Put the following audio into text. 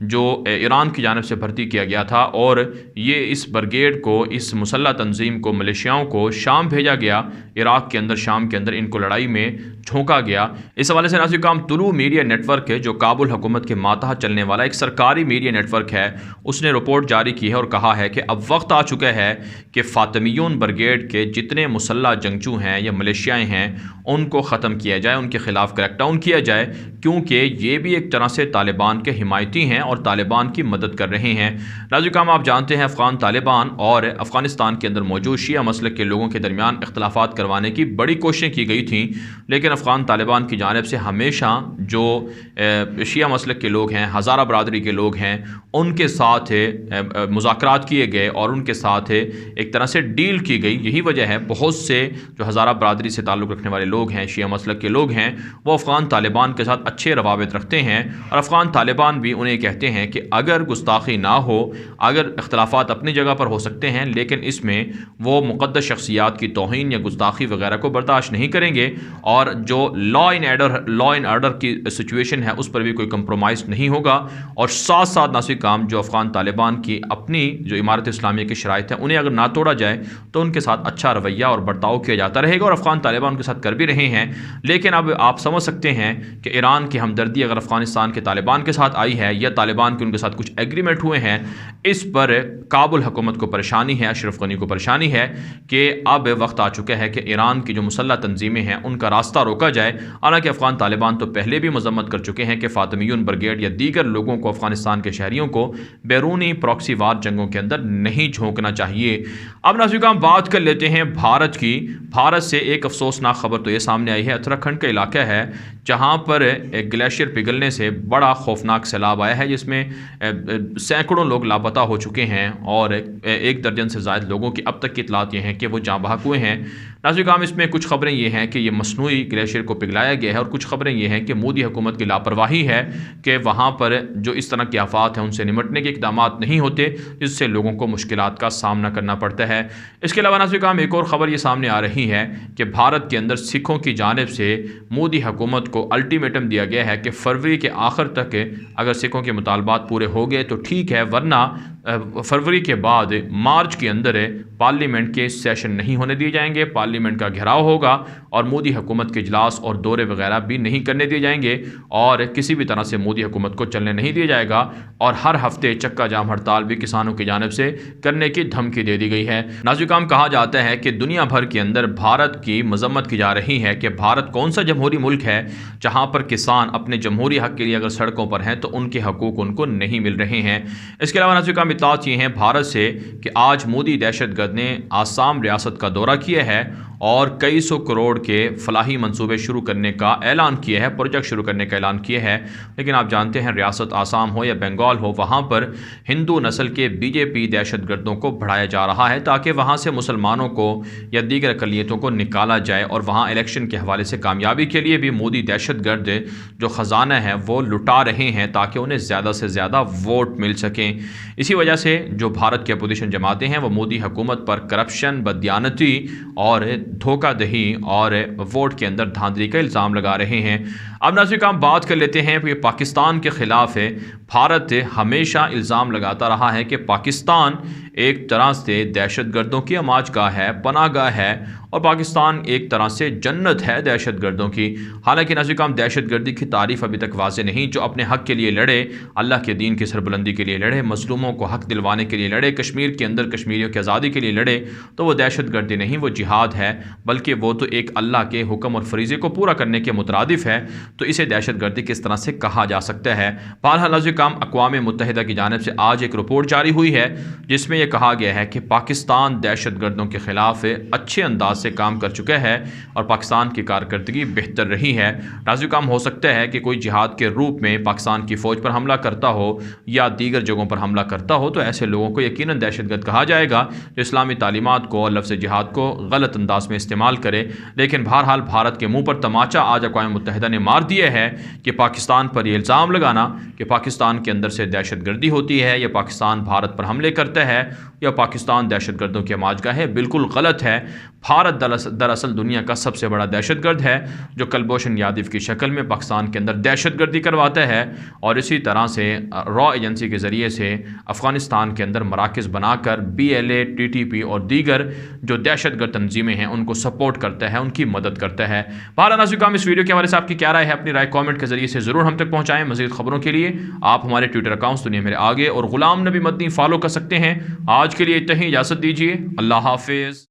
جو ایران کی جانب سے بھرتی کیا گیا تھا، اور یہ اس برگیڈ کو، اس مسلح تنظیم کو، ملیشیاؤں کو شام بھیجا گیا، عراق کے اندر، شام کے اندر ان کو لڑائی میں جھونکا گیا۔ اس حوالے سے ناظرین کرام طلوع میڈیا نیٹ ورک ہے، جو کابل حکومت کے ماتحت چلنے والا ایک سرکاری میڈیا نیٹ ورک ہے، اس نے رپورٹ جاری کی ہے اور کہا ہے کہ اب وقت آ چکا ہے کہ فاطمیون برگیڈ کے جتنے مسلح جنگجو ہیں یا ملیشیائیں ہیں ان کو ختم کیا جائے، ان کے خلاف کریک ڈاؤن کیا جائے، کیونکہ یہ بھی ایک طرح سے طالبان کے حمایتی ہیں اور طالبان کی مدد کر رہے ہیں۔ ناظرین کرام آپ جانتے ہیں افغان طالبان اور افغانستان کے اندر موجود شیعہ مسلک کے لوگوں کے درمیان اختلافات کروانے کی بڑی کوششیں کی گئی تھیں، لیکن افغان طالبان کی جانب سے ہمیشہ جو شیعہ مسلک کے لوگ ہیں، ہزارہ برادری کے لوگ ہیں، ان کے ساتھ مذاکرات کیے گئے اور ان کے ساتھ ایک طرح سے ڈیل کی گئی۔ یہی وجہ ہے بہت سے جو ہزارہ برادری سے تعلق رکھنے والے لوگ ہیں، شیعہ مسلک کے لوگ ہیں، وہ افغان طالبان کے ساتھ اچھے روابط رکھتے ہیں، اور افغان طالبان بھی انہیں کہتے ہیں کہ اگر گستاخی نہ ہو، اگر اختلافات اپنی جگہ پر ہو سکتے ہیں، لیکن اس میں وہ مقدس شخصیات کی توہین یا گستاخی وغیرہ کو برداشت نہیں کریں گے، اور جو لا اینڈ آرڈر کی سچویشن ہے اس پر بھی کوئی کمپرومائز نہیں ہوگا، اور ساتھ ساتھ ناصر کام جو افغان طالبان کی اپنی جو امارت اسلامیہ کی شرائط ہیں انہیں اگر نہ توڑا جائے تو ان کے ساتھ اچھا رویہ اور برتاؤ کیا جاتا رہے گا، اور افغان طالبان ان کے ساتھ کر بھی رہے ہیں۔ لیکن اب آپ سمجھ سکتے ہیں کہ ایران کی ہمدردی اگر افغانستان کے طالبان کے ساتھ آئی ہے یا طالبان کے ان کے ساتھ کچھ ایگریمنٹ ہوئے ہیں، اس پر کابل حکومت کو پریشانی ہے، اشرف غنی کو پریشانی ہے کہ اب وقت آ چکا ہے کہ ایران کی جو مسلح تنظیمیں ہیں ان کا راستہ روکا جائے۔ حالانکہ افغان طالبان تو پہلے بھی مذمت کر چکے ہیں کہ فاطمیون برگیڈ یا دیگر لوگوں کو، افغانستان کے شہریوں کو بیرونی پراکسی وار جنگوں کے اندر نہیں جھونکنا چاہیے۔ اب ناظرین کرام بات کر لیتے ہیں بھارت کی۔ بھارت سے ایک افسوسناک خبر تو یہ سامنے آئی ہے، اتراکھنڈ کا علاقہ ہے جہاں پر ایک گلیشیئر پگھلنے سے بڑا خوفناک سیلاب آیا ہے، جس میں سینکڑوں لوگ لاپتہ ہو چکے ہیں اور 1 درجن سے زائد لوگوں کی اب تک کی اطلاعات یہ ہیں کہ وہ جاں بحق ہوئے ہیں۔ ناظرین کرام اس میں کچھ خبریں یہ ہیں کہ یہ مصنوعی گلیشیئر کو پگھلایا گیا ہے، اور کچھ خبریں یہ ہیں کہ مودی حکومت کی لاپرواہی ہے کہ وہاں پر جو اس طرح کی آفات ہیں ان سے نمٹنے کے اقدامات نہیں ہوتے، جس سے لوگوں کو مشکلات کا سامنا کرنا پڑتا ہے۔ اس کے علاوہ ناظرین کرام ایک اور خبر یہ سامنے آ رہی ہے کہ بھارت کے اندر سکھوں کی جانب سے مودی حکومت کو الٹیمیٹم دیا گیا ہے کہ فروری کے آخر تک اگر سکھوں کے مطالبات پورے ہو گئے تو ٹھیک ہے، ورنہ فروری کے بعد مارچ کے اندر پارلیمنٹ کے سیشن نہیں ہونے دیے جائیں گے، پارلیمنٹ کا گھیراؤ ہوگا، اور مودی حکومت کے اجلاس اور دورے وغیرہ بھی نہیں کرنے دیے جائیں گے، اور کسی بھی طرح سے مودی حکومت کو چلنے نہیں دیا جائے گا، اور ہر ہفتے چکا جام ہڑتال بھی کسانوں کی جانب سے کرنے کی دھمکی دے دی گئی ہے۔ ناظرین کرام کہا جاتا ہے کہ دنیا بھر کے اندر بھارت کی مذمت کی جا رہی ہے کہ بھارت کون سا جمہوری ملک ہے جہاں پر کسان اپنے جمہوری حق کے لیے اگر سڑکوں پر ہیں تو ان کے حقوق ان کو نہیں مل رہے ہیں۔ اس کے علاوہ ناظرین کرام اطلاعات یہ ہیں بھارت سے کہ آج مودی دہشت گرد نے آسام ریاست کا دورہ کیا ہے اور کئی سو کروڑ کے فلاحی منصوبے شروع کرنے کا اعلان کیا ہے، پروجیکٹ شروع کرنے کا اعلان کیا ہے، لیکن آپ جانتے ہیں ریاست آسام ہو یا بنگال ہو، وہاں پر ہندو نسل کے BJP دہشت گردوں کو بڑھایا جا رہا ہے تاکہ وہاں سے مسلمانوں کو یا دیگر اقلیتوں کو نکالا جائے، اور وہاں الیکشن کے حوالے سے کامیابی کے لیے بھی مودی دہشت گرد جو خزانہ ہے وہ لٹا رہے ہیں تاکہ انہیں زیادہ سے زیادہ ووٹ مل سکیں۔ اسی وجہ سے جو بھارت کی اپوزیشن جماعتیں ہیں وہ مودی حکومت پر کرپشن، بدیانتی اور دھوکہ دہی اور ووٹ کے اندر دھاندلی کا الزام لگا رہے ہیں۔ اب ناظرین کرام بات کر لیتے ہیں کہ پاکستان کے خلاف بھارت ہمیشہ الزام لگاتا رہا ہے کہ پاکستان ایک طرح سے دہشت گردوں کی اماج گاہ ہے، پناہ گاہ ہے، اور پاکستان ایک طرح سے جنت ہے دہشت گردوں کی۔ حالانکہ ناظرین کرام دہشت گردی کی تعریف ابھی تک واضح نہیں، جو اپنے حق کے لیے لڑے، اللہ کے دین کی سربلندی کے لیے لڑے، مظلوموں کو حق دلوانے کے لیے لڑے، کشمیر کے اندر کشمیریوں کی آزادی کے لیے لڑے، تو وہ دہشت گردی نہیں، وہ جہاد ہے، بلکہ وہ تو ایک اللہ کے حکم اور فریضے کو پورا کرنے کے مترادف ہے، تو اسے دہشت گردی کس طرح سے کہا جا سکتا ہے۔ بہرحال ناظرین کرام اقوام متحدہ کی جانب سے آج ایک رپورٹ جاری ہوئی ہے جس میں یہ کہا گیا ہے کہ پاکستان دہشت گردوں کے خلاف اچھے انداز سے کام کر چکا ہے اور پاکستان کی کارکردگی بہتر رہی ہے۔ ناظرین کرام ہو سکتا ہے کہ کوئی جہاد کے روپ میں پاکستان کی فوج پر حملہ کرتا ہو یا دیگر جگہوں پر حملہ کرتا ہو تو ایسے لوگوں کو یقیناً دہشت گرد کہا جائے گا جو اسلامی تعلیمات کو اور لفظ جہاد کو غلط انداز میں استعمال کرے۔ لیکن بہرحال بھارت کے منہ پر تماچا آج اقوام متحدہ نے مار دیا ہے کہ پاکستان پر یہ الزام لگانا کہ پاکستان کے اندر سے دہشت گردی ہوتی ہے یا پاکستان بھارت پر حملے کرتا ہے یا پاکستان دہشت گردوں کی آماج گاہ ہے، بالکل غلط ہے۔ بھارت دراصل دنیا کا سب سے بڑا دہشت گرد ہے جو کلبھوشن یادو کی شکل میں پاکستان کے اندر دہشت گردی کرواتا ہے، اور اسی طرح سے را ایجنسی کے ذریعے سے افغانستان کے اندر مراکز بنا کر BLA TTP اور دیگر جو دہشت گرد تنظیمیں ہیں ان کو سپورٹ کرتا ہے، ان کی مدد کرتا ہے۔ بہرحال ناظرین، اس ویڈیو کے حوالے سے آپ کی کیا رائے ہے؟ اپنی رائے کامنٹ کے ذریعے سے ضرور ہم تک پہنچائیں۔ مزید خبروں کے لیے آپ ہمارے ٹویٹر اکاؤنٹس دنیا میرے آگے اور غلام نبی مدنی فالو کر سکتے ہیں۔ آج کے لیے اتنا ہی، اجازت دیجیے، اللہ حافظ۔